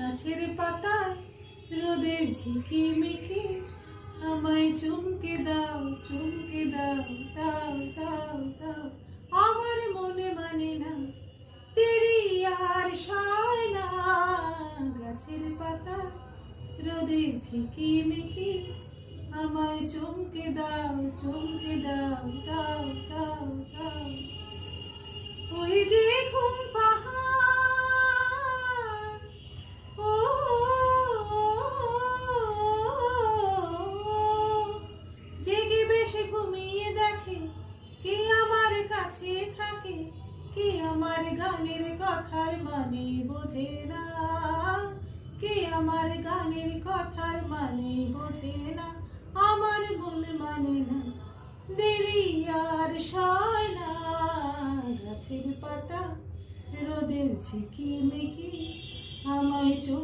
গাছের পাতায় রোদের ঝিকিমিকি আমায় চুমকে দাও, চুমকে দাও, দাও দাও দাও। আমার মনে মানে না দেরি আর সয় না। গাছের পাতা রোদের ঝিকিমিকি আমায় চুমকে দাও, চুমকে দাও, দাও দাও দাও। ওই যে ঘুম পাহাড়, ও জেগে বেশে ঘুমিয়ে দেখে কে আমার কাছে থাকে, কে আমার গানের কথার মানে বোঝে না, কে আমার গানের কথার মানে বোঝে না। আমার মন মানে না দেরি আর সয় না। গাছের পাতা রোদের ঝিকিমিকি আমায়